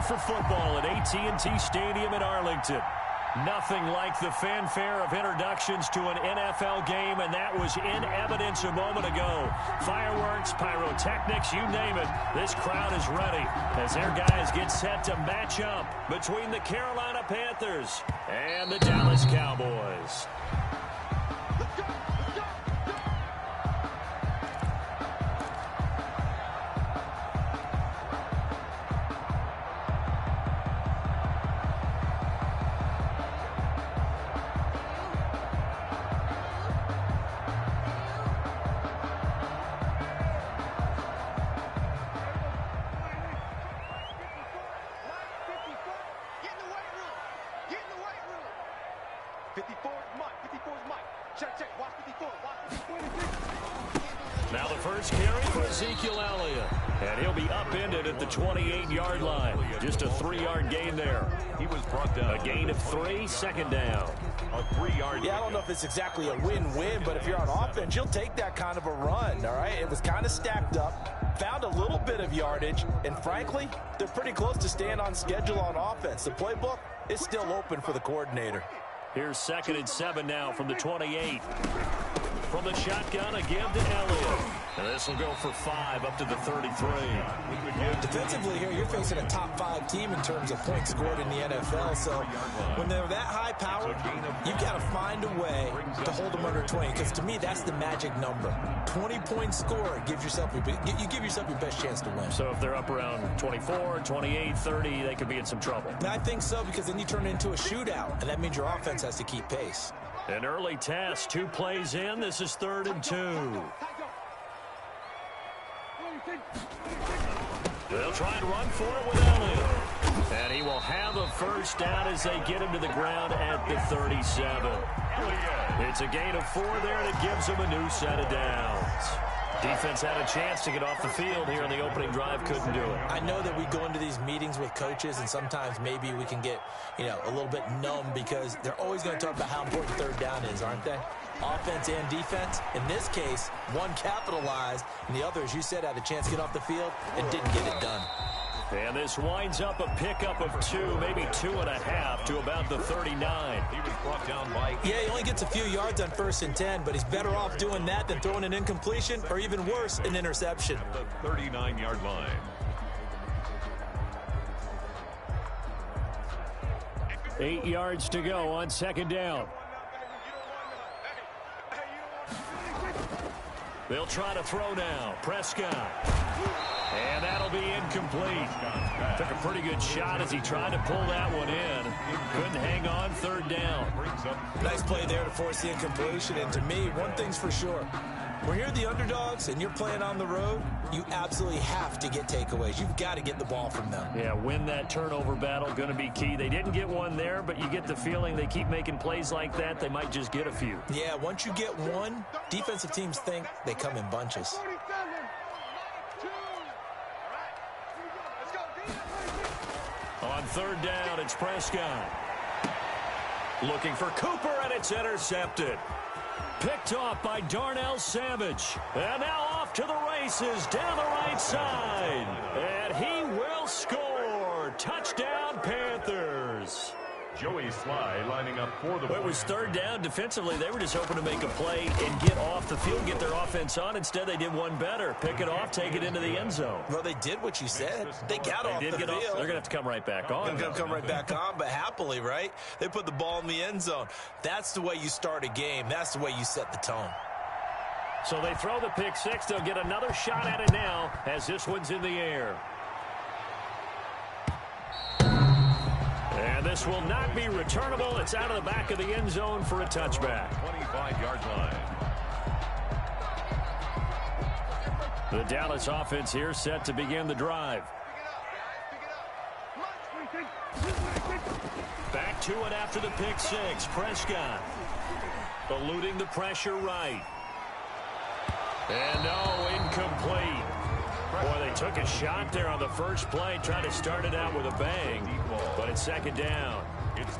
for football at AT&T Stadium in Arlington. Nothing like the fanfare of introductions to an NFL game, and that was in evidence a moment ago. Fireworks, pyrotechnics, you name it. This crowd is ready as their guys get set to match up between the Carolina Panthers and the Dallas Cowboys. Now the first carry for Ezekiel Elliott, and he'll be upended at the 28-yard line. Just a 3-yard gain there. He was brought down. A gain of 3, second down. A 3-yard. Yeah, I don't know if it's exactly a win-win, but if you're on offense, you'll take that kind of a run, all right? It was kind of stacked up, found a little bit of yardage, and frankly, they're pretty close to staying on schedule on offense. The playbook is still open for the coordinator. Here's 2nd and 7 now from the 28. From the shotgun, a give to Elliott. And this will go for 5 up to the 33. Defensively here, you're facing a top-5 team in terms of points scored in the NFL. So when they're that high-powered, you've got to find a way to hold them under 20. Because to me, that's the magic number. 20-point score gives yourself you give yourself your best chance to win. So if they're up around 24, 28, 30, they could be in some trouble. I think so, because then you turn it into a shootout, and that means your offense has to keep pace. An early test, 2 plays in. This is 3rd and 2. They'll try and run for it with Elliott. And he will have a first down as they get him to the ground at the 37. It's a gain of 4 there, and it gives them a new set of downs. Defense had a chance to get off the field here in the opening drive, couldn't do it. I know that we go into these meetings with coaches, and sometimes maybe we can get, a little bit numb because they're always going to talk about how important 3rd down is, aren't they? Offense and defense. In this case, one capitalized, and the other, as you said, had a chance to get off the field and didn't get it done. And this winds up a pickup of 2, maybe 2.5 to about the 39. He was brought down by... Yeah, he only gets a few yards on 1st and 10, but he's better off doing that than throwing an incompletion or even worse, an interception. The 39-yard line. Eight yards to go on 2nd down. They'll try to throw now. Prescott. And that'll be incomplete. Took a pretty good shot as he tried to pull that one in. Couldn't hang on, 3rd down. Nice play there to force the incompletion. And to me, one thing's for sure. When you're the underdogs and you're playing on the road, you absolutely have to get takeaways. You've got to get the ball from them. Yeah, win that turnover battle, going to be key. They didn't get one there, but you get the feeling they keep making plays like that, they might just get a few. Yeah, once you get one, defensive teams think they come in bunches. On 3rd down, it's Prescott. Looking for Cooper, and it's intercepted. Picked off by Darnell Savage. And now off to the races down the right side. And he will score. Touchdown, Panthers. Joey Sly lining up for the... Well, it was 3rd down. Defensively, they were just hoping to make a play and get off the field, get their offense on. Instead, they did one better. Pick it off, take it into the end zone. Well, they did what you said. They got off the field. They're going to have to come right back on. They're going to come right back on, but happily, right? They put the ball in the end zone. That's the way you start a game. That's the way you set the tone. So they throw the pick 6. They'll get another shot at it now as this one's in the air. And this will not be returnable. It's out of the back of the end zone for a touchback. 25-yard line. The Dallas offense here set to begin the drive. Back to it after the pick 6. Prescott eluding the pressure right. And incomplete. Boy, they took a shot there on the first play, trying to start it out with a bang. But it's 2nd down.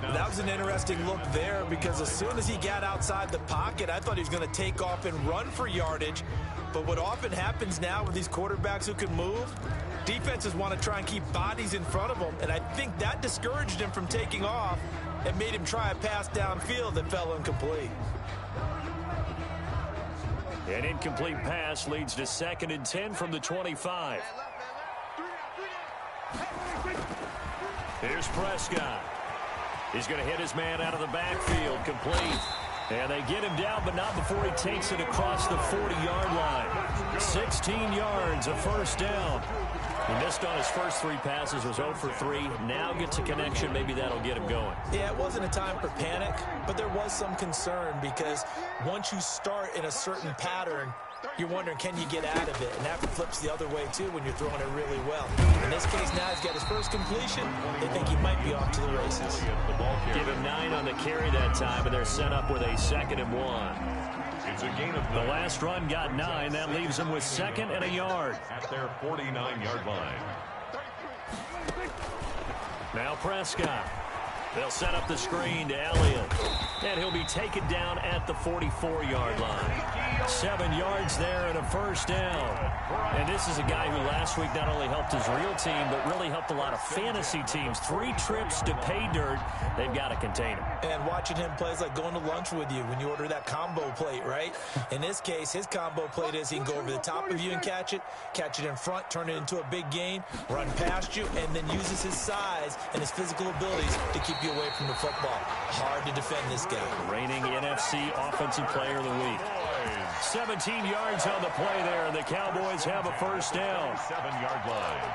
That was an interesting look there because as soon as he got outside the pocket, I thought he was going to take off and run for yardage. But what often happens now with these quarterbacks who can move, defenses want to try and keep bodies in front of them, and I think that discouraged him from taking off and made him try a pass downfield that fell incomplete. An incomplete pass leads to 2nd and 10 from the 25. Here's Prescott. He's going to hit his man out of the backfield, complete. And they get him down, but not before he takes it across the 40-yard line. 16 yards, a first down. He missed on his first 3 passes, was 0 for 3. Now gets a connection. Maybe that'll get him going. Yeah, it wasn't a time for panic, but there was some concern because once you start in a certain pattern, you're wondering, can you get out of it? And that flips the other way, too, when you're throwing it really well. In this case, now he's got his first completion. They think he might be off to the races. Give him 9 on the carry that time, and they're set up with a 2nd and 1. It's a gain of 9. The last run got 9. That leaves them with 2nd and a yard. At their 49-yard line. Now Prescott. They'll set up the screen to Elliott. And he'll be taken down at the 44-yard line. 7 yards there and a first down. And this is a guy who last week not only helped his real team, but really helped a lot of fantasy teams. 3 trips to pay dirt. They've got to contain him. And watching him play is like going to lunch with you when you order that combo plate, right? In this case, his combo plate is he can go over the top of you and catch it in front, turn it into a big gain, run past you, and then uses his size and his physical abilities to keep you away from the football. Hard to defend this guy. Reigning NFC Offensive Player of the Week. 17 yards on the play there, and the Cowboys have a first down. 7-yard line.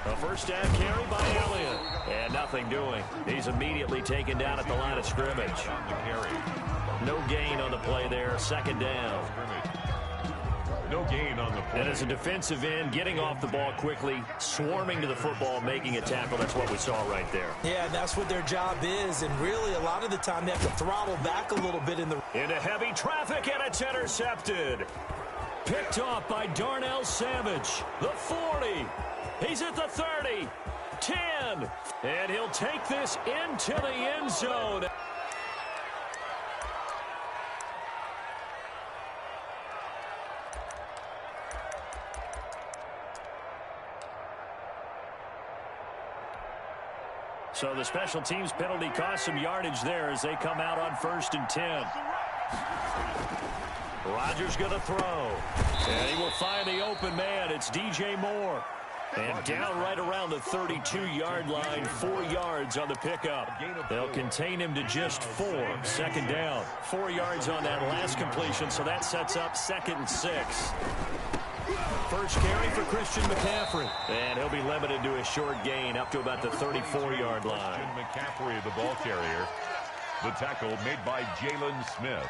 A first down carry by Elliott. And nothing doing. He's immediately taken down at the line of scrimmage. On the carry. No gain on the play there. 2nd down. No gain on the play. And as a defensive end, getting off the ball quickly, swarming to the football, making a tackle. That's what we saw right there. Yeah, and that's what their job is. And really, a lot of the time, they have to throttle back a little bit in the... Into heavy traffic, and it's intercepted. Picked off by Darnell Savage. The 40. He's at the 30. 10. And he'll take this into the end zone. So the special teams penalty cost some yardage there as they come out on 1st and 10. Rodgers going to throw. And he will find the open man. It's DJ Moore. And down right around the 32-yard line, 4 yards on the pickup. They'll contain him to just 4. 2nd down. 4 yards on that last completion, so that sets up 2nd and 6. First carry for Christian McCaffrey. And he'll be limited to a short gain up to about the 34-yard line. McCaffrey, the ball carrier. The tackle made by Jalen Smith.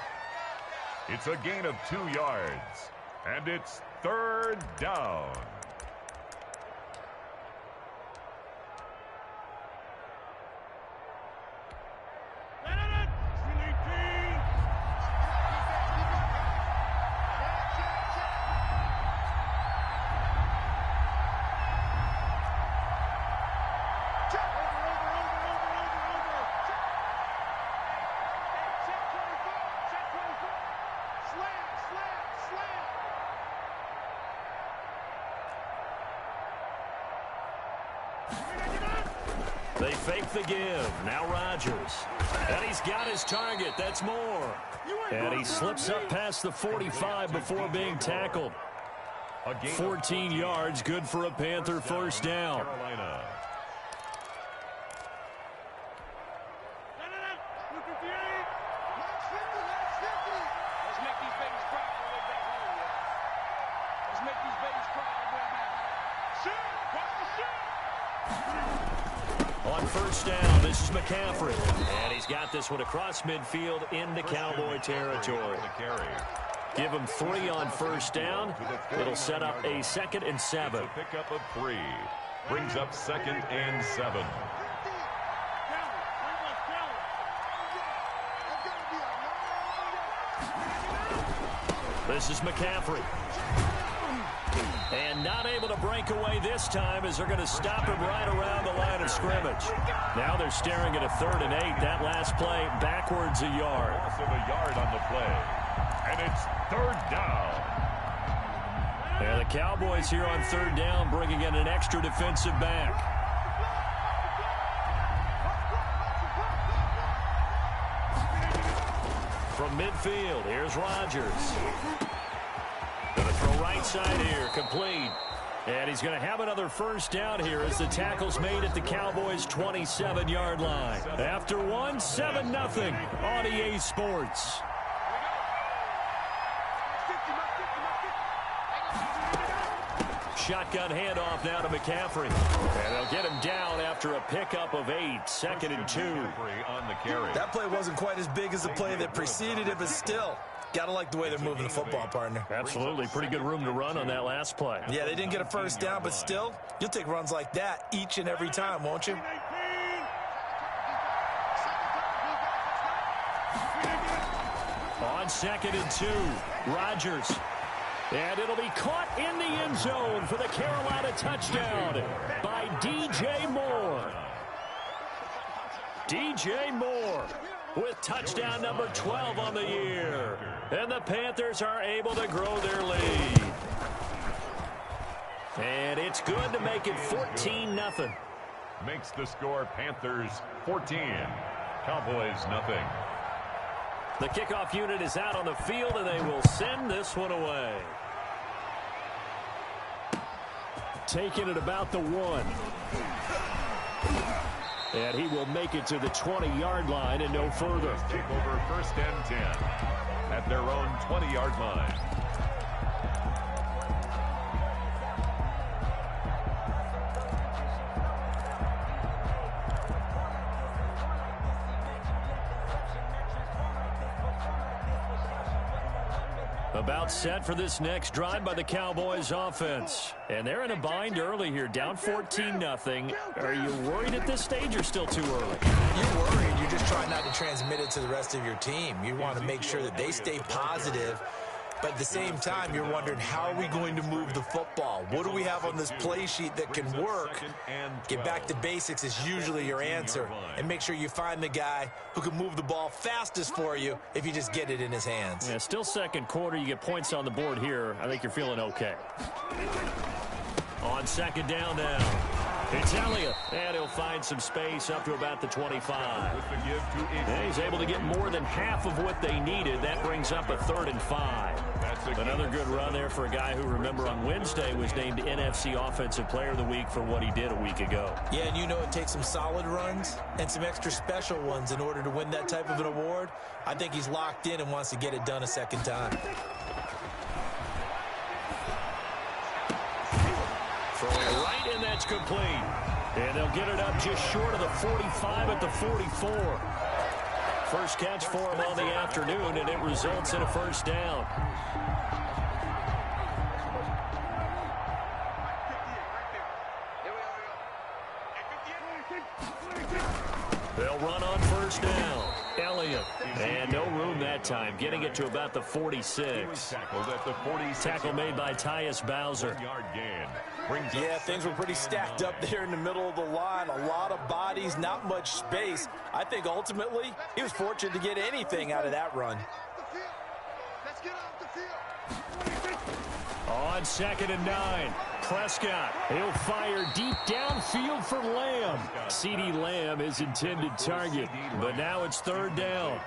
It's a gain of 2 yards. And it's 3rd down. They fake the give. Now Rodgers. And he's got his target. That's Moore. And he slips up past the 45 before being tackled. 14 yards, good for a Panther first down. On first down, this is McCaffrey. And he's got this one across midfield into Cowboy territory. Give him 3 on first down. It'll set up a 2nd and 7. Pick up of 3. Brings up 2nd and 7. This is McCaffrey. And not able to break away this time as they're going to stop him right around the line of scrimmage. Now they're staring at a 3rd and 8. That last play backwards a yard. Loss of a yard on the play. And it's 3rd down. And the Cowboys here on 3rd down bringing in an extra defensive back. From midfield, here's Rodgers. Going to throw right side here, complete. And he's going to have another 1st down here as the tackle's made at the Cowboys' 27-yard line. After one, 7-0 on EA Sports. Shotgun handoff now to McCaffrey. And they'll get him down after a pickup of 8. 2nd and 2. On the carry. That play wasn't quite as big as the play that preceded it, but still, gotta like the way they're moving the football, partner. Absolutely. Pretty good room to run on that last play. Yeah, they didn't get a 1st down, but still, you'll take runs like that each and every time, won't you? On 2nd and 2, Rodgers. And it'll be caught in the end zone for the Carolina touchdown by DJ Moore. DJ Moore with touchdown number 12 on the year. And the Panthers are able to grow their lead. And it's good to make it 14-0. Makes the score Panthers 14. Cowboys nothing. The kickoff unit is out on the field, and they will send this one away. Taking it about the 1. And he will make it to the 20-yard line and no further. Take over 1st and 10 at their own 20-yard line. About set for this next drive by the Cowboys offense. And they're in a bind early here, down 14-0. Are you worried at this stage or still too early? You're worried. You're just trying not to transmit it to the rest of your team. You want to make sure that they stay positive. But at the same time, you're wondering, how are we going to move the football? What do we have on this play sheet that can work? Get back to basics is usually your answer. And make sure you find the guy who can move the ball fastest for you if you just get it in his hands. Yeah, still 2nd quarter. You get points on the board here. I think you're feeling okay. On 2nd down now. It's Elliott, and he'll find some space up to about the 25. And he's able to get more than half of what they needed. That brings up a 3rd and 5. Another good run there for a guy who, remember, on Wednesday was named NFC Offensive Player of the Week for what he did a week ago. Yeah, and you know it takes some solid runs and some extra special ones in order to win that type of an award. I think he's locked in and wants to get it done a 2nd time. Throwing right, and that's complete. And they'll get it up just short of the 45 at the 44. First catch for him on the afternoon, and it results in a 1st down. They'll run on 1st down. Elliott. And no room that time, getting it to about the 46. Tackle made by Tyus Bowser. Yeah, things were pretty stacked up there in the middle of the line. A lot of bodies, not much space. I think ultimately he was fortunate to get anything out of that run. On 2nd and 9, Prescott. He'll fire deep downfield for Lamb. CeeDee Lamb, his intended target. But now it's 3rd down.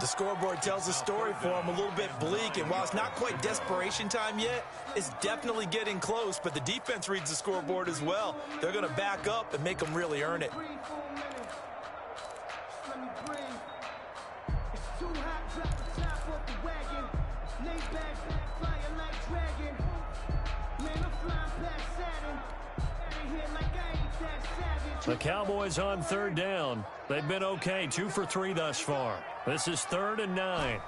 The scoreboard tells a story for him, a little bit bleak, and while it's not quite desperation time yet, it's definitely getting close, but the defense reads the scoreboard as well. They're going to back up and make them really earn it. The Cowboys on 3rd down. They've been okay, 2 for 3 thus far. This is 3rd and 9.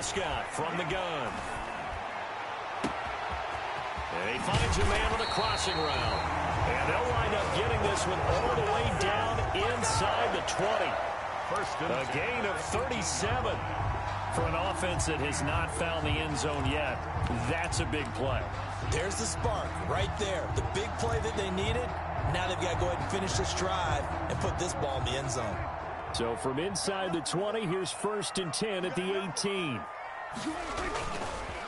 Prescott from the gun. And he finds a man on a crossing route. And they'll wind up getting this one all the way down inside the 20. A gain of 37. For an offense that has not found the end zone yet, that's a big play. There's the spark right there. The big play that they needed. Now they've got to go ahead and finish this drive and put this ball in the end zone. So from inside the 20, here's 1st and 10 at the 18.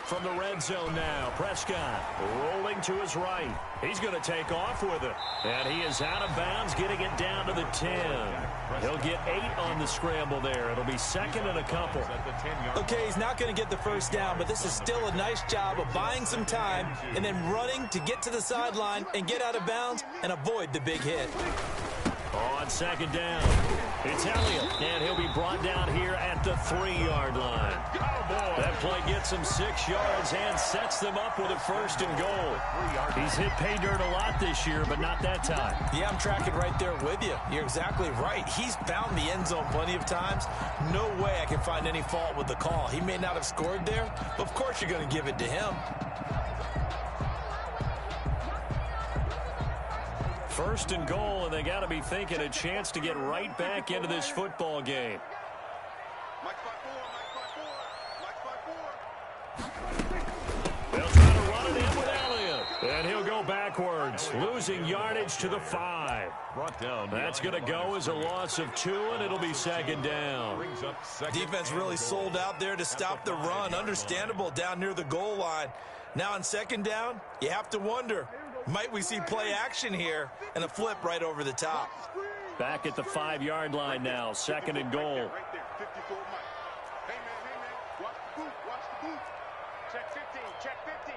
From the red zone now, Prescott rolling to his right. He's going to take off with it. And he is out of bounds, getting it down to the 10. He'll get 8 on the scramble there. It'll be 2nd and a couple. Okay, he's not going to get the first down, but this is still a nice job of buying some time and then running to get to the sideline and get out of bounds and avoid the big hit. On 2nd down, it's Elliott, and he'll be brought down here at the 3-yard line. That play gets him 6 yards and sets them up with a 1st and goal. He's hit pay dirt a lot this year, but not that time. Yeah, I'm tracking right there with you. You're exactly right. He's found the end zone plenty of times. No way I can find any fault with the call. He may not have scored there, but of course you're going to give it to him. 1st and goal, and they got to be thinking a chance to get right back into this football game. They'll try to run it in with Elliott, and he'll go backwards, losing yardage to the 5. Brought down. That's going to go as a loss of 2, and it'll be 2nd down. Defense really sold out there to stop the run. Understandable down near the goal line. Now on 2nd down, you have to wonder, might we see play action here and a flip right over the top? Back at the 5-yard line now, 2nd and goal. Watch the boot. Check 15, check 15.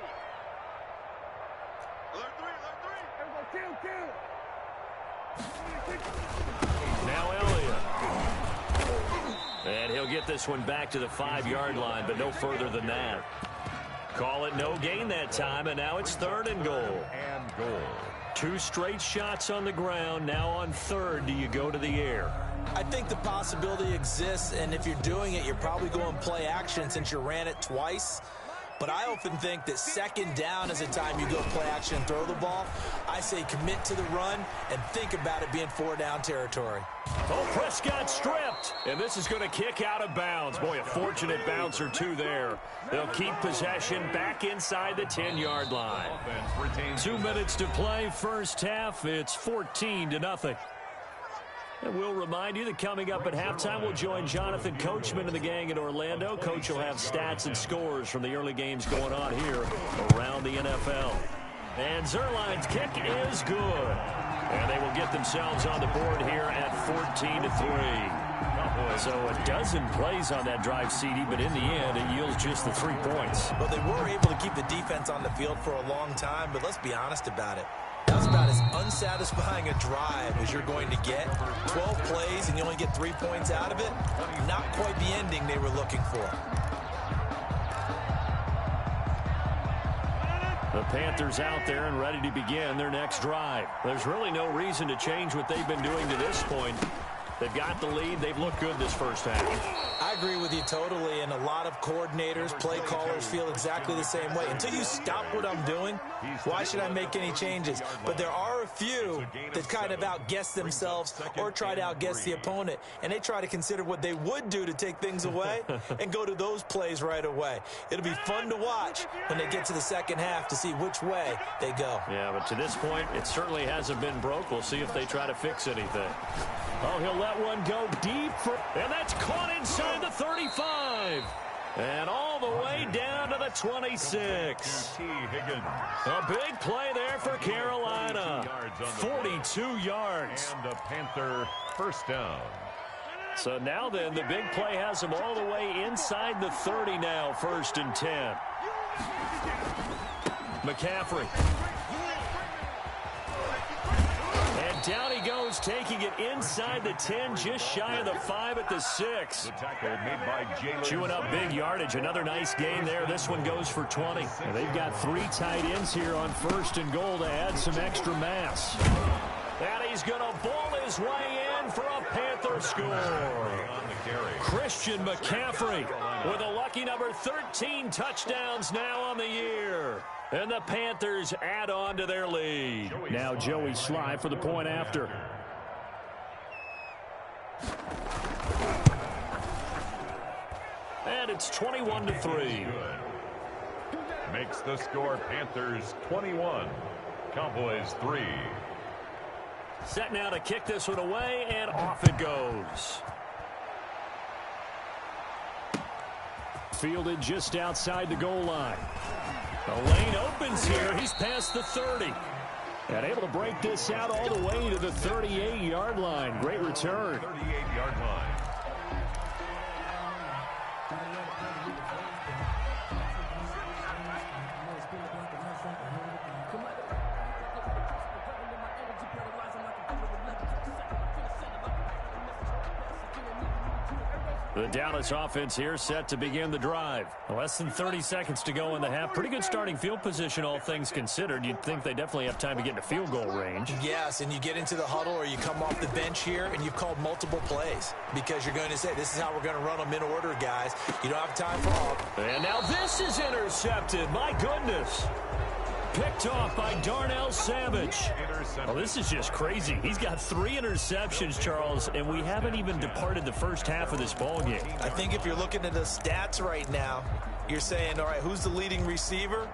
Alert 3, alert 3. Now Elliott. And he'll get this one back to the 5-yard line, but no further than that. Call it no gain that time, and now it's 3rd and goal. 2 straight shots on the ground. Now on 3rd, do you go to the air? I think the possibility exists, and if you're doing it, you're probably going play action since you ran it twice. But I often think that 2nd down is a time you go play action and throw the ball. I say commit to the run and think about it being 4-down territory. Oh, Prescott stripped, and this is going to kick out of bounds. Boy, a fortunate bounce or 2 there. They'll keep possession back inside the 10-yard line. 2 minutes to play, first half. It's 14-0. And we'll remind you that coming up at halftime, we'll join Jonathan Coachman and the gang in Orlando. Coach will have stats and scores from the early games going on here around the NFL. And Zerline's kick is good. And they will get themselves on the board here at 14-3. So a dozen plays on that drive, CD, but in the end, it yields just the 3 points. Well, they were able to keep the defense on the field for a long time, but let's be honest about it. That's about as unsatisfying a drive as you're going to get. 12 plays and you only get 3 points out of it. Not quite the ending they were looking for. The Panthers out there and ready to begin their next drive. There's really no reason to change what they've been doing to this point. They've got the lead. They've looked good this first half. I agree with you totally, and a lot of coordinators, play callers feel exactly the same way. Until you stop what I'm doing, why should I make any changes? But there are a few that kind of outguess themselves or try to outguess the opponent, and they try to consider what they would do to take things away and go to those plays right away. It'll be fun to watch when they get to the second half to see which way they go. Yeah, but to this point, it certainly hasn't been broke. We'll see if they try to fix anything. Oh, he'll let one go deep, and that's caught inside the 35. And all the way down to the 26. A big play there for Carolina. 42 yards. And a Panther first down. So now then, the big play has them all the way inside the 30 now, 1st and 10. McCaffrey. And down he goes, taking it inside the 10, just shy of the 5 at the 6. The tackle made by Jalen. Chewing up big yardage. Another nice gain there. This one goes for 20. And they've got 3 tight ends here on 1st and goal to add some extra mass. And he's going to ball his way in for a Panther score. Christian McCaffrey with a lucky number 13 touchdowns now on the year. And the Panthers add on to their lead. Now Joey Sly for the point after. And it's 21-3. Makes the score Panthers 21, Cowboys 3. Set now to kick this one away, and off it goes. Fielded just outside the goal line. The lane opens here. He's past the 30. And able to break this out all the way to the 38-yard line. Great return. 38-yard line. The Dallas offense here set to begin the drive. Less than 30 seconds to go in the half. Pretty good starting field position, all things considered. You'd think they definitely have time to get into field goal range. Yes, and you get into the huddle or you come off the bench here and you've called multiple plays because you're going to say, this is how we're going to run them in order, guys. You don't have time for all. And now this is intercepted. My goodness. Picked off by Darnell Savage. Well, this is just crazy. He's got 3 interceptions, Charles, and we haven't even departed the first half of this ballgame. I think if you're looking at the stats right now, you're saying, all right, who's the leading receiver?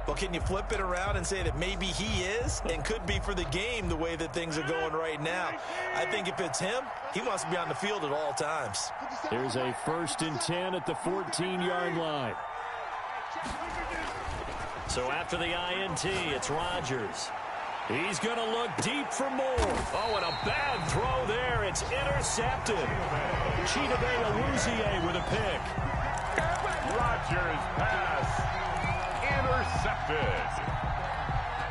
Well, can you flip it around and say that maybe he is and could be for the game the way that things are going right now? I think if it's him, he wants to be on the field at all times. There's a 1st and 10 at the 14-yard line. So after the INT, it's Rodgers. He's going to look deep for more. Oh, and a bad throw there. It's intercepted. Chidobe Awuzie with a pick. Rodgers pass intercepted.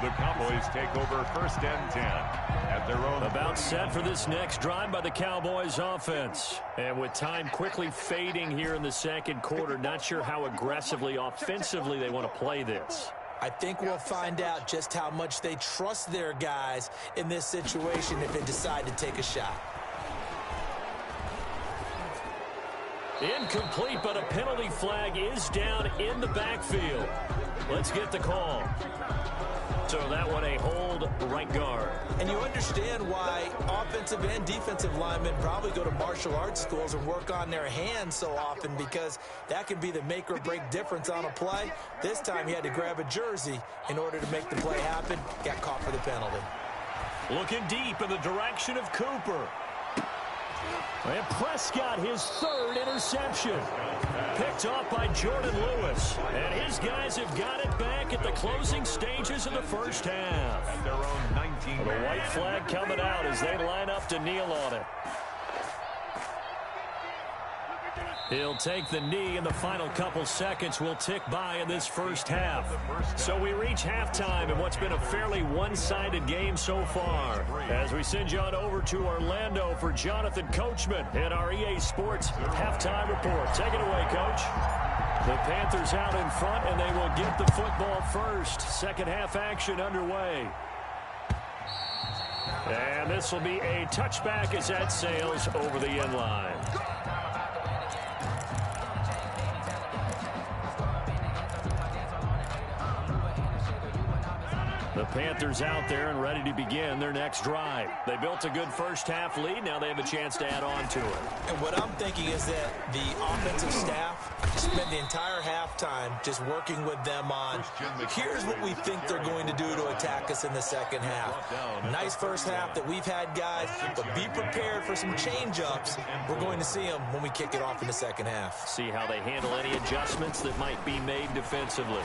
The Cowboys take over 1st and 10 at their own. About set for this next drive by the Cowboys offense. And with time quickly fading here in the second quarter, not sure how aggressively, offensively they want to play this. I think we'll find out just how much they trust their guys in this situation if they decide to take a shot. Incomplete, but a penalty flag is down in the backfield. Let's get the call. So that one a hold right guard. And you understand why offensive and defensive linemen probably go to martial arts schools and work on their hands so often, because that can be the make or break difference on a play. This time he had to grab a jersey in order to make the play happen. Got caught for the penalty. Looking deep in the direction of Cooper. And Prescott, his 3rd interception. Picked off by Jordan Lewis. And his guys have got it back at the closing stages of the first half. At their own 19. The white flag coming out as they line up to kneel on it. He'll take the knee, and the final couple seconds will tick by in this first half. So we reach halftime in what's been a fairly one-sided game so far. As we send you on over to Orlando for Jonathan Coachman in our EA Sports Halftime Report. Take it away, Coach. The Panthers out in front, and they will get the football first. Second half action underway. And this will be a touchback as that sails over the end line. The Panthers out there and ready to begin their next drive. They built a good first half lead. Now they have a chance to add on to it. And what I'm thinking is that the offensive staff spend the entire halftime just working with them on, here's what we think they're going to do to attack us in the second half. Nice first half that we've had, guys, but be prepared for some change-ups. We're going to see them when we kick it off in the second half. See how they handle any adjustments that might be made defensively.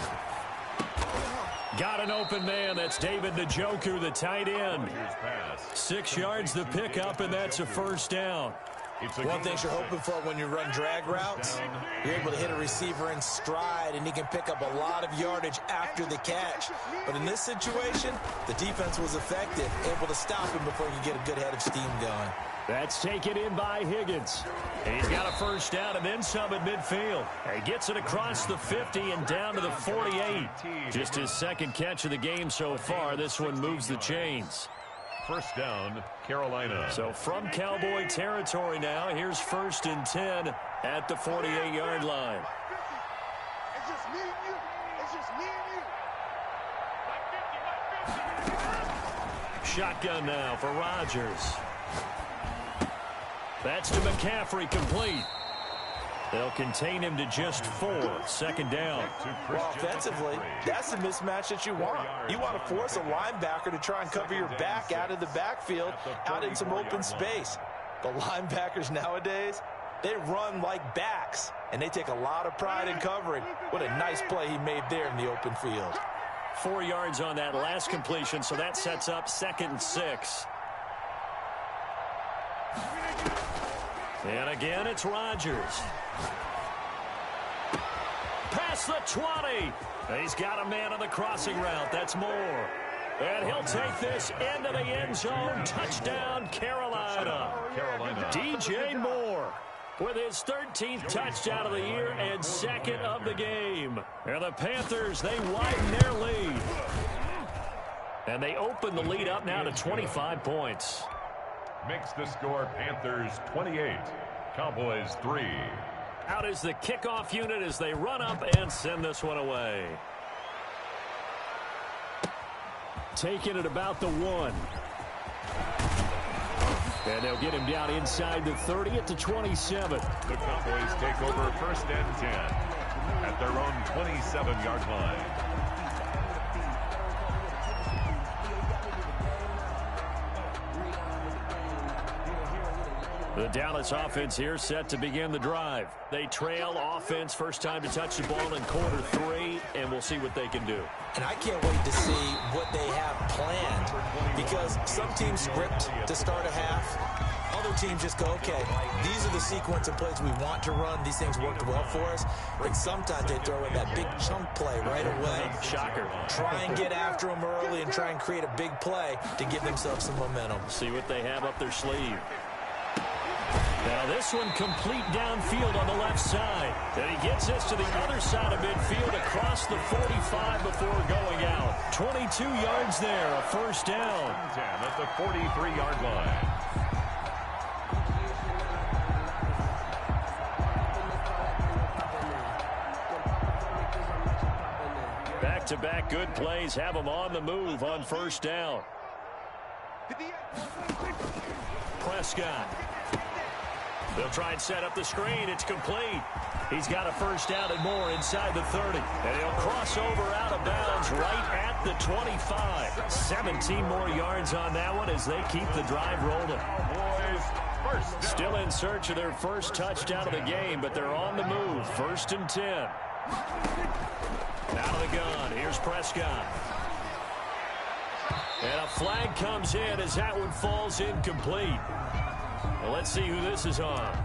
Got an open man. That's David Njoku, the tight end. 6 yards the pickup, and that's a first down. One thing you're hoping for when you run drag routes, you're able to hit a receiver in stride, and he can pick up a lot of yardage after the catch. But in this situation, the defense was effective, able to stop him before you get a good head of steam going. That's taken in by Higgins. And he's got a first down and then some at midfield. And he gets it across the 50 and down to the 48. Just his second catch of the game so far. This one moves the chains. First down, Carolina. So from Cowboy territory now, here's 1st and 10 at the 48-yard line. It's just me and you. It's just me and you. Shotgun now for Rodgers. That's to McCaffrey, complete. They'll contain him to just 4. 2nd down. Well, offensively, that's the mismatch that you want. You want to force a linebacker to try and cover your back out of the backfield, out in some open space. The linebackers nowadays, they run like backs, and they take a lot of pride in covering. What a nice play he made there in the open field. 4 yards on that last completion, so that sets up 2nd and 6. And again, it's Rodgers. Past the 20. He's got a man on the crossing route. That's Moore. And he'll take this into the end zone. Touchdown, Carolina. DJ Moore with his 13th touchdown of the year and 2nd of the game. And the Panthers, they widen their lead. And they open the lead up now to 25 points. Makes the score Panthers 28, Cowboys 3. Out is the kickoff unit as they run up and send this one away. Taking it about the 1. And they'll get him down inside the 30 at the 27. The Cowboys take over 1st and 10 at their own 27-yard line. The Dallas offense here set to begin the drive. They trail offense, first time to touch the ball in quarter 3, and we'll see what they can do. And I can't wait to see what they have planned, because some teams script to start a half. Other teams just go, okay, these are the sequence of plays we want to run. These things worked well for us. And sometimes they throw in that big chunk play right away. Shocker. Try and get after them early and try and create a big play to give themselves some momentum. See what they have up their sleeve. Now this one complete downfield on the left side. Then he gets this to the other side of midfield across the 45 before going out. 22 yards there, a 1st down. 10 at the 43-yard line. Back-to-back good plays have them on the move on 1st down. Prescott. They'll try and set up the screen. It's complete. He's got a 1st down and more inside the 30. And he'll cross over out of bounds right at the 25. 17 more yards on that one as they keep the drive rolling. Still in search of their first touchdown of the game, but they're on the move. 1st and 10. Out of the gun. Here's Prescott. And a flag comes in as that one falls incomplete. Well, let's see who this is on.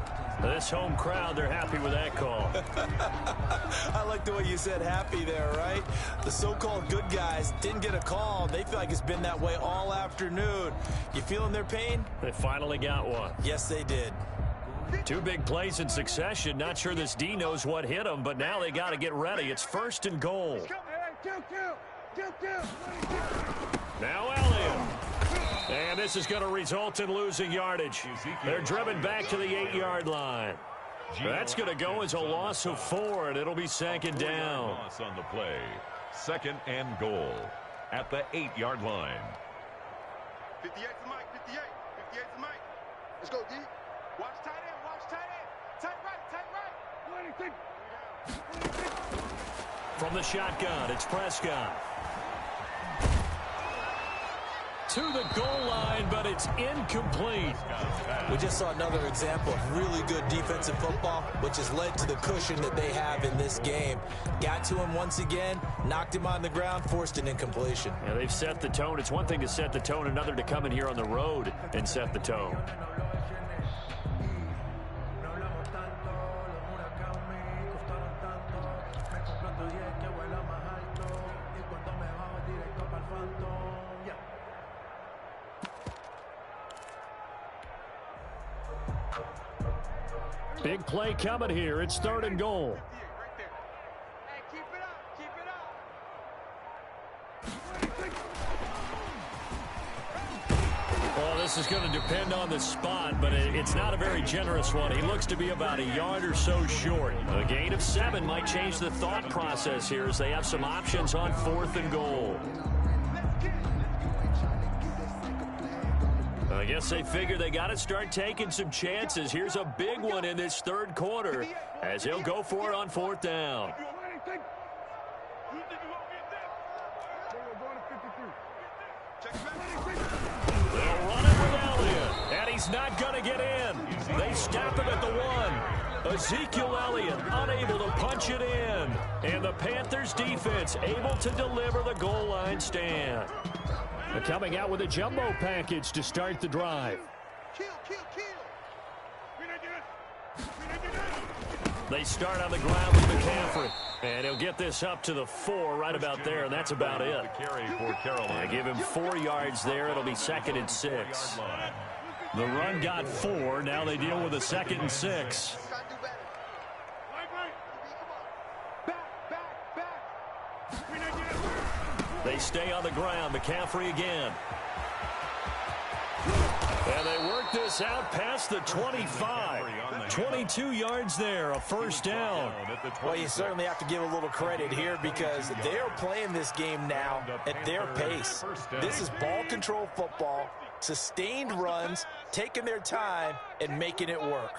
This home crowd, they're happy with that call. I like the way you said happy there, right? The so-called good guys didn't get a call. They feel like it's been that way all afternoon. You feeling their pain? They finally got one. Yes, they did. 2 big plays in succession. Not sure this D knows what hit them, but now they got to get ready. It's 1st and goal. Now Elliott. And this is going to result in losing yardage. They're driven back to the 8-yard line. That's going to go as a loss of 4, and it'll be 2nd down. Loss on the play. 2nd and goal at the 8-yard line. 58 for Mike, 58. 58 for Mike. Let's go, D. Watch tight end, watch tight end. Tight right, tight right. From the shotgun, it's Prescott. To the goal line, but it's incomplete. We just saw another example of really good defensive football, which has led to the cushion that they have in this game. Got to him once again, knocked him on the ground, forced an incompletion. Yeah, they've set the tone. It's one thing to set the tone, another to come in here on the road and set the tone. Big play coming here. It's 3rd and goal. Hey, keep it up, keep it up. this is going to depend on the spot, but it's not a very generous one. He looks to be about a yard or so short. A gain of 7 might change the thought process here as they have some options on 4th and goal. I guess they figure they got to start taking some chances. Here's a big one in this 3rd quarter as he'll go for it on 4th down. They'll run it with Elliott, and he's not going to get in. They stop him at the 1. Ezekiel Elliott unable to punch it in. And the Panthers defense able to deliver the goal line stand. They're coming out with a jumbo package to start the drive. They start on the ground with McCaffrey. And he'll get this up to the 4 right about there, and that's about it. They give him 4 yards there. It'll be 2nd and 6. The run got 4. Now they deal with a 2nd and 6. They stay on the ground. McCaffrey again. And they work this out past the 25. 22 yards there, a 1st down. Well, you certainly have to give a little credit here because they're playing this game now at their pace. This is ball control football, sustained runs, taking their time, and making it work.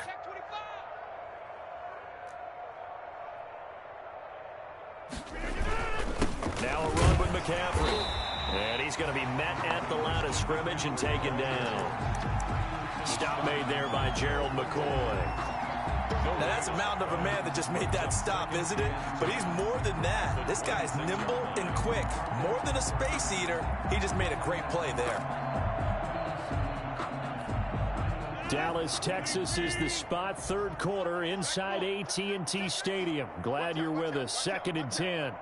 Now a run with McCaffrey. And he's going to be met at the line of scrimmage and taken down. Stop made there by Gerald McCoy. Now that's a mountain of a man that just made that stop, isn't it? But he's more than that. This guy's nimble and quick. More than a space eater, he just made a great play there. Dallas, Texas is the spot. 3rd quarter inside AT&T Stadium. Glad you're with us. 2nd and 10.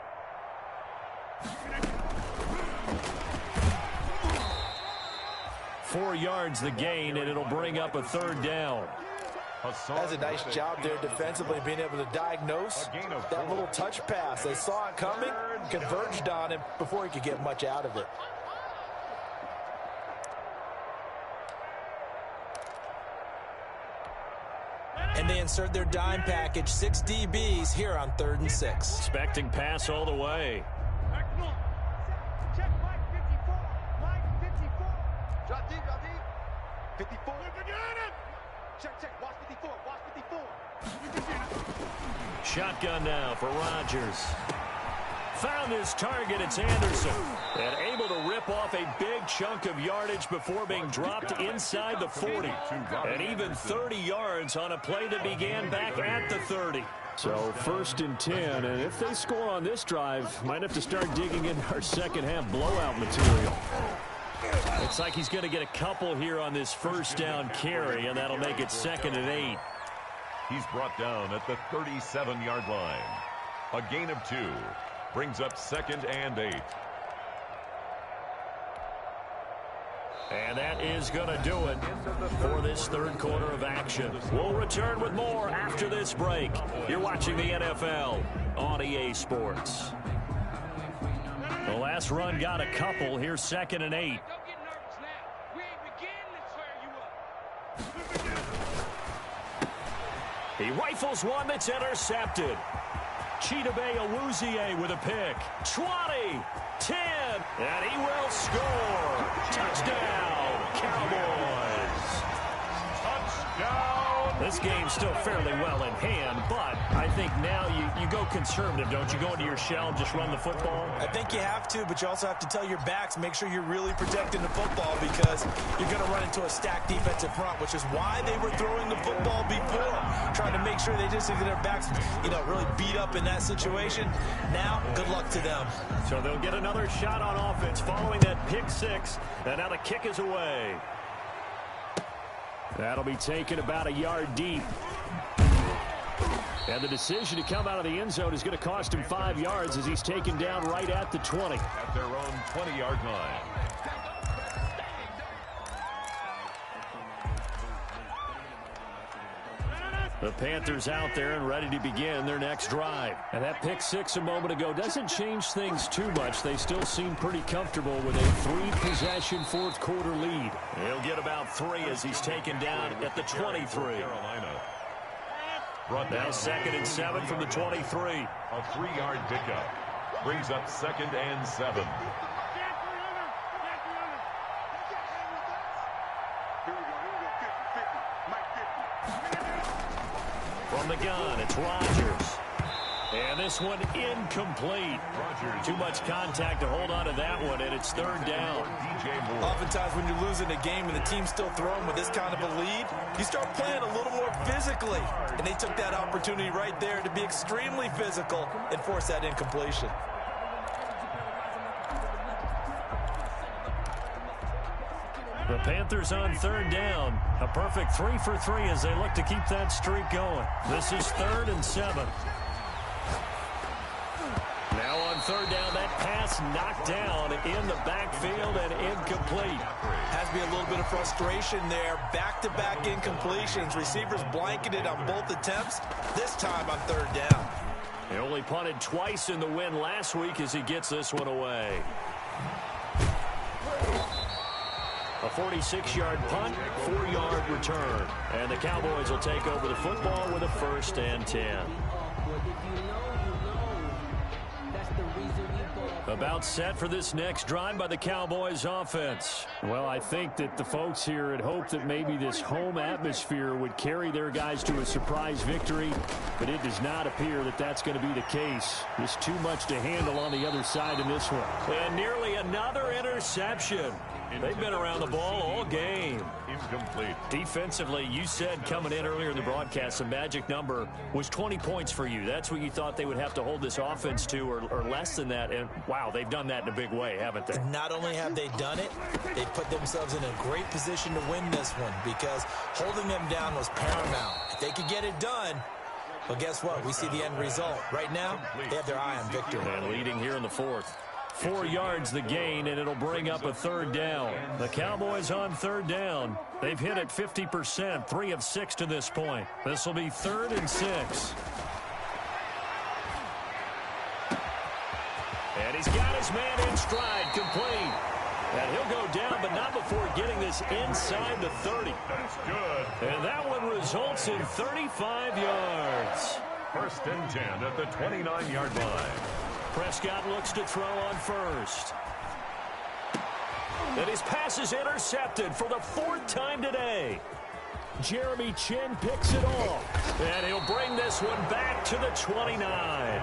Four yards the gain, and it'll bring up a 3rd down. That's a nice job there defensively, being able to diagnose that little touch pass. They saw it coming, converged on him before he could get much out of it. And they insert their dime package, 6 DBs here on 3rd and 6. Expecting pass all the way. Check Mike 54. Mike 54. Drop deep, 54. Check. Watch 54. Watch 54. Shotgun now for Rodgers. Found his target. It's Anderson. And able to rip off a big chunk of yardage before being dropped inside the 40. And even 30 yards on a play that began back at the 30. So 1st and 10. And if they score on this drive, might have to start digging in our second half blowout material. Looks like he's going to get a couple here on this 1st down carry, and that'll make it 2nd and 8. He's brought down at the 37-yard line. A gain of 2. Brings up 2nd and 8. And that is going to do it for this 3rd quarter of action. We'll return with more after this break. You're watching the NFL on EA Sports. The last run got a couple. Here's 2nd and 8. Don't get nervous now. We ain't beginning to tear you up. He rifles one that's intercepted. Chidobe Awuzie with a pick. 20, 10, and he will score. Touchdown, Cowboys. Touchdown. This game's still fairly well in hand, but I think now you go conservative, don't you? Go into your shell and just run the football? I think you have to, but you also have to tell your backs, make sure you're really protecting the football because you're going to run into a stacked defensive front, which is why they were throwing the football before, trying to make sure they just get their backs, really beat up in that situation. Now, good luck to them. So they'll get another shot on offense following that pick 6, and now the kick is away. That'll be taken about a yard deep. And the decision to come out of the end zone is going to cost him 5 yards as he's taken down right at the 20. At their own 20-yard line. The Panthers out there and ready to begin their next drive. And that pick six a moment ago doesn't change things too much. They still seem pretty comfortable with a 3-possession fourth quarter lead. He'll get about 3 as he's taken down at the 23. Now 2nd and 7 from the 23. A 3-yard pickup. Brings up 2nd and 7. From the gun, it's Rodgers. And this one incomplete. Too much contact to hold on to that one, and it's 3rd down. Oftentimes when you're losing a game and the team's still throwing with this kind of a lead, you start playing a little more physically. And they took that opportunity right there to be extremely physical and force that incompletion. The Panthers on 3rd down. A perfect 3 for 3 as they look to keep that streak going. This is 3rd and 7. Now on 3rd down, that pass knocked down in the backfield and incomplete. Has to be a little bit of frustration there. Back-to-back incompletions. Receivers blanketed on both attempts. This time on 3rd down. He only punted twice in the win last week as he gets this one away. A 46-yard punt, 4-yard return. And the Cowboys will take over the football with a 1st and 10. About set for this next drive by the Cowboys offense. Well, I think that the folks here had hoped that maybe this home atmosphere would carry their guys to a surprise victory, but it does not appear that that's going to be the case. There's too much to handle on the other side in this one. And nearly another interception. They've been around the ball all game. Incomplete. Defensively, you said coming in earlier in the broadcast, the magic number was 20 points for you. That's what you thought they would have to hold this offense to, or less than that. And, wow, they've done that in a big way, haven't they? Not only have they done it, they put themselves in a great position to win this one because holding them down was paramount. If they could get it done, well, guess what? We see the end result. Right now, they have their eye on victory. And leading here in the 4th. 4 yards the gain, and it'll bring up a 3rd down. The Cowboys on 3rd down. They've hit it 50%, 3 of 6 to this point. This will be 3rd and 6. And he's got his man in stride, complete. And he'll go down, but not before getting this inside the 30. That's good. And that one results in 35 yards. 1st and 10 at the 29-yard line. Prescott looks to throw on 1st. And his pass is intercepted for the 4th time today. Jeremy Chin picks it off. And he'll bring this one back to the 29.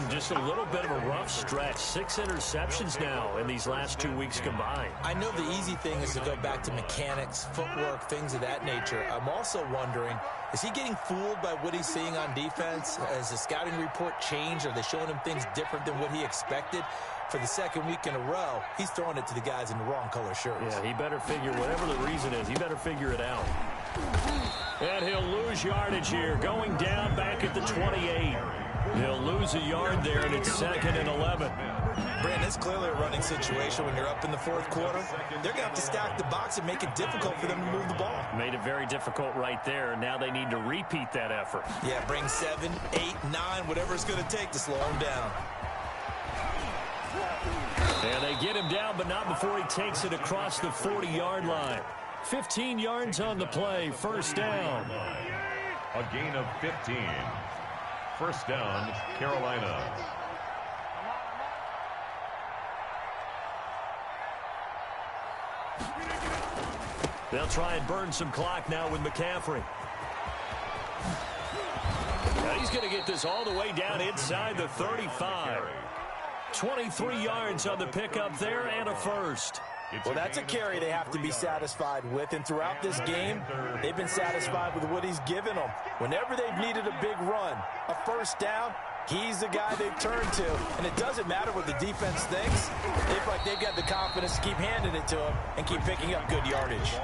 Just a little bit of a rough stretch. 6 interceptions now in these last 2 weeks combined. I know the easy thing is to go back to mechanics, footwork, things of that nature. I'm also wondering, is he getting fooled by what he's seeing on defense? Has the scouting report changed? Are they showing him things different than what he expected? For the 2nd week in a row, he's throwing it to the guys in the wrong color shirts. Yeah, he better figure, whatever the reason is, he better figure it out. And he'll lose yardage here, going down back at the 28. He'll lose a yard there, and it's 2nd and 11. Brandon, it's clearly a running situation when you're up in the 4th quarter. They're going to have to stack the box and make it difficult for them to move the ball. Made it very difficult right there. Now they need to repeat that effort. Yeah, bring 7, 8, 9, whatever it's going to take to slow him down. And they get him down, but not before he takes it across the 40-yard line. 15 yards on the play, 1st down. A gain of 15. 1st down, Carolina. They'll try and burn some clock now with McCaffrey. Now he's going to get this all the way down inside the 35. 23 yards on the pickup there and a 1st. Well, that's a carry they have to be satisfied with, and throughout this game, they've been satisfied with what he's given them. Whenever they've needed a big run, a 1st down, he's the guy they turn to, and it doesn't matter what the defense thinks. They've got the confidence to keep handing it to him and keep picking up good yardage.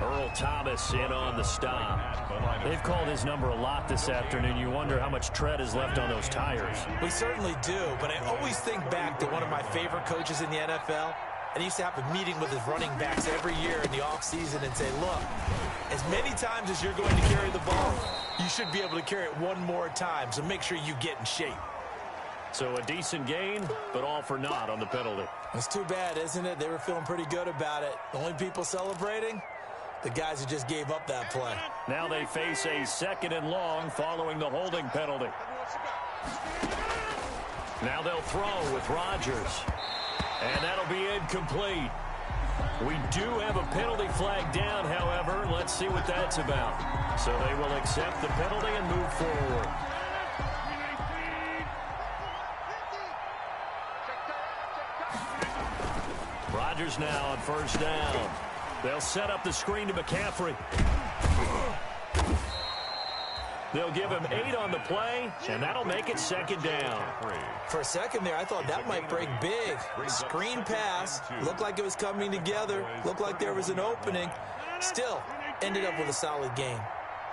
Earl Thomas in on the stop. They've called his number a lot this afternoon. You wonder how much tread is left on those tires. We certainly do, but I always think back to one of my favorite coaches in the NFL, and he used to have a meeting with his running backs every year in the offseason and say, look, as many times as you're going to carry the ball, you should be able to carry it one more time, so make sure you get in shape. So a decent gain, but all for naught on the penalty. It's too bad, isn't it? They were feeling pretty good about it. The only people celebrating, the guys who just gave up that play. Now they face a 2nd and long following the holding penalty. Now they'll throw with Rodgers. And that'll be incomplete. We do have a penalty flag down, however. Let's see what that's about. So they will accept the penalty and move forward. Rodgers now on 1st down. They'll set up the screen to McCaffrey. They'll give him 8 on the play, and that'll make it 2nd down. For a second there, I thought that might break big. Screen pass. Looked like it was coming together. Looked like there was an opening. Still, ended up with a solid gain.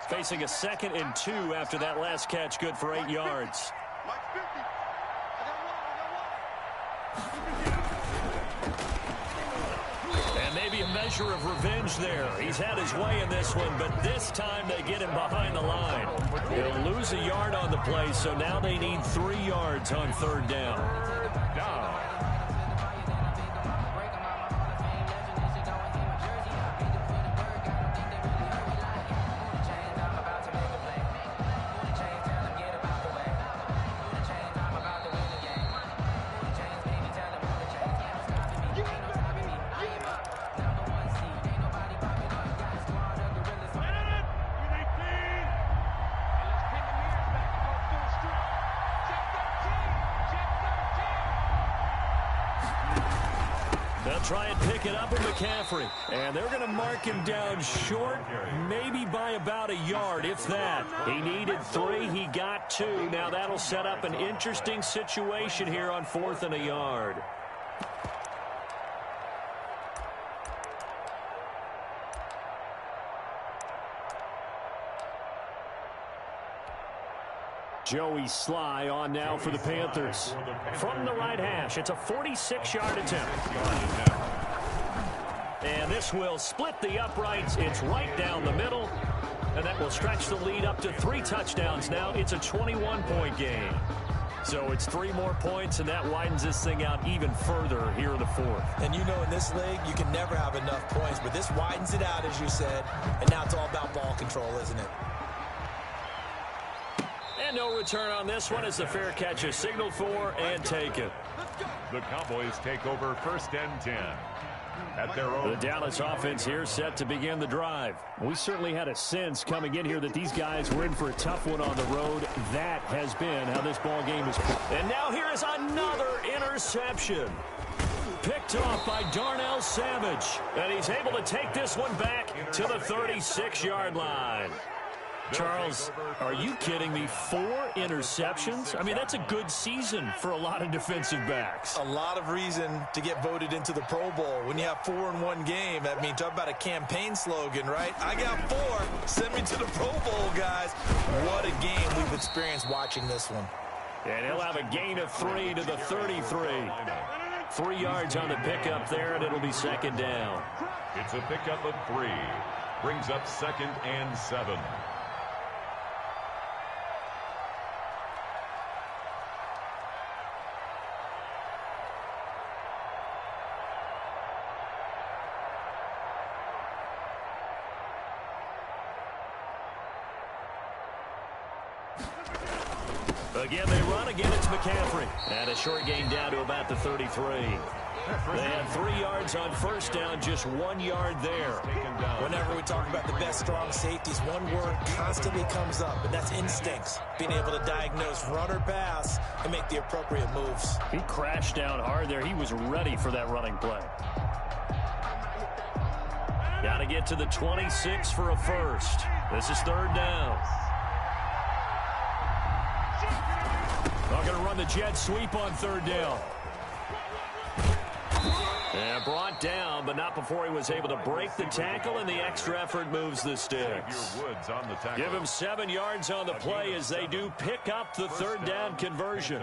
Facing a 2nd and 2 after that last catch, good for 8 yards. And maybe a measure of revenge there. He's had his way in this one, but this time they get him behind the line. They'll lose a yard on the play, so now they need 3 yards on 3rd down. Try and pick it up with McCaffrey. And they're going to mark him down short, maybe by about a yard, if that. He needed 3. He got 2. Now that'll set up an interesting situation here on 4th and a yard. Joey Sly on now for the Panthers. From the right hash, it's a 46-yard attempt. And this will split the uprights. It's right down the middle. And that will stretch the lead up to 3 touchdowns now. It's a 21-point game. So it's 3 more points, and that widens this thing out even further here in the 4th. And you know in this league, you can never have enough points. But this widens it out, as you said. And now it's all about ball control, isn't it? And no return on this one as the fair catch is signaled for and taken. The Cowboys take over 1st and 10. At their own. The Dallas offense here set to begin the drive. We certainly had a sense coming in here that these guys were in for a tough one on the road. That has been how this ball game is. And now here is another interception. Picked off by Darnell Savage. And he's able to take this one back to the 36-yard line. Charles, are you kidding me? 4 interceptions? I mean, that's a good season for a lot of defensive backs. A lot of reason to get voted into the Pro Bowl. When you have 4 in one game, that means talk about a campaign slogan, right? I got 4. Send me to the Pro Bowl, guys. What a game we've experienced watching this one. And he'll have a gain of 3 to the 33. 3 yards on the pickup there, and it'll be 2nd down. It's a pickup of 3. Brings up 2nd and 7. Again, they run. Again, it's McCaffrey. And a short gain down to about the 33. They had 3 yards on 1st down, just 1 yard there. Whenever we talk about the best strong safeties, one word constantly comes up, and that's instincts. Being able to diagnose run or pass and make the appropriate moves. He crashed down hard there. He was ready for that running play. Got to get to the 26 for a first. This is 3rd down. They're going to run the jet sweep on 3rd down. And brought down, but not before he was able to break the tackle, and the extra effort moves the sticks. Give him 7 yards on the play as they do pick up the 3rd down conversion.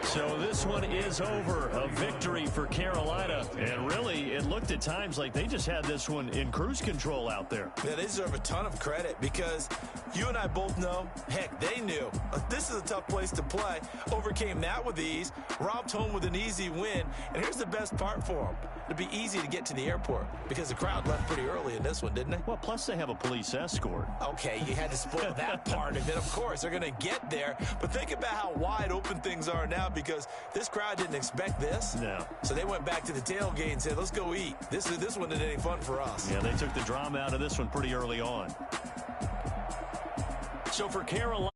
So this one is over. A victory for Carolina. And really, it looked at times like they just had this one in cruise control out there. Yeah, they deserve a ton of credit because you and I both know, heck, they knew. This is a tough place to play. Overcame that with ease. Robbed home with an easy win. And here's the best part for them. It'd be easy to get to the airport because the crowd left pretty early in this one, didn't they? Well, plus they have a police escort. Okay, you had to spoil that part of it. Of course, they're going to get there. But think about how wide open things are now because this crowd didn't expect this. No. So they went back to the tailgate and said, let's go eat. This one isn't any fun for us. Yeah, they took the drama out of this one pretty early on. So for Carolina.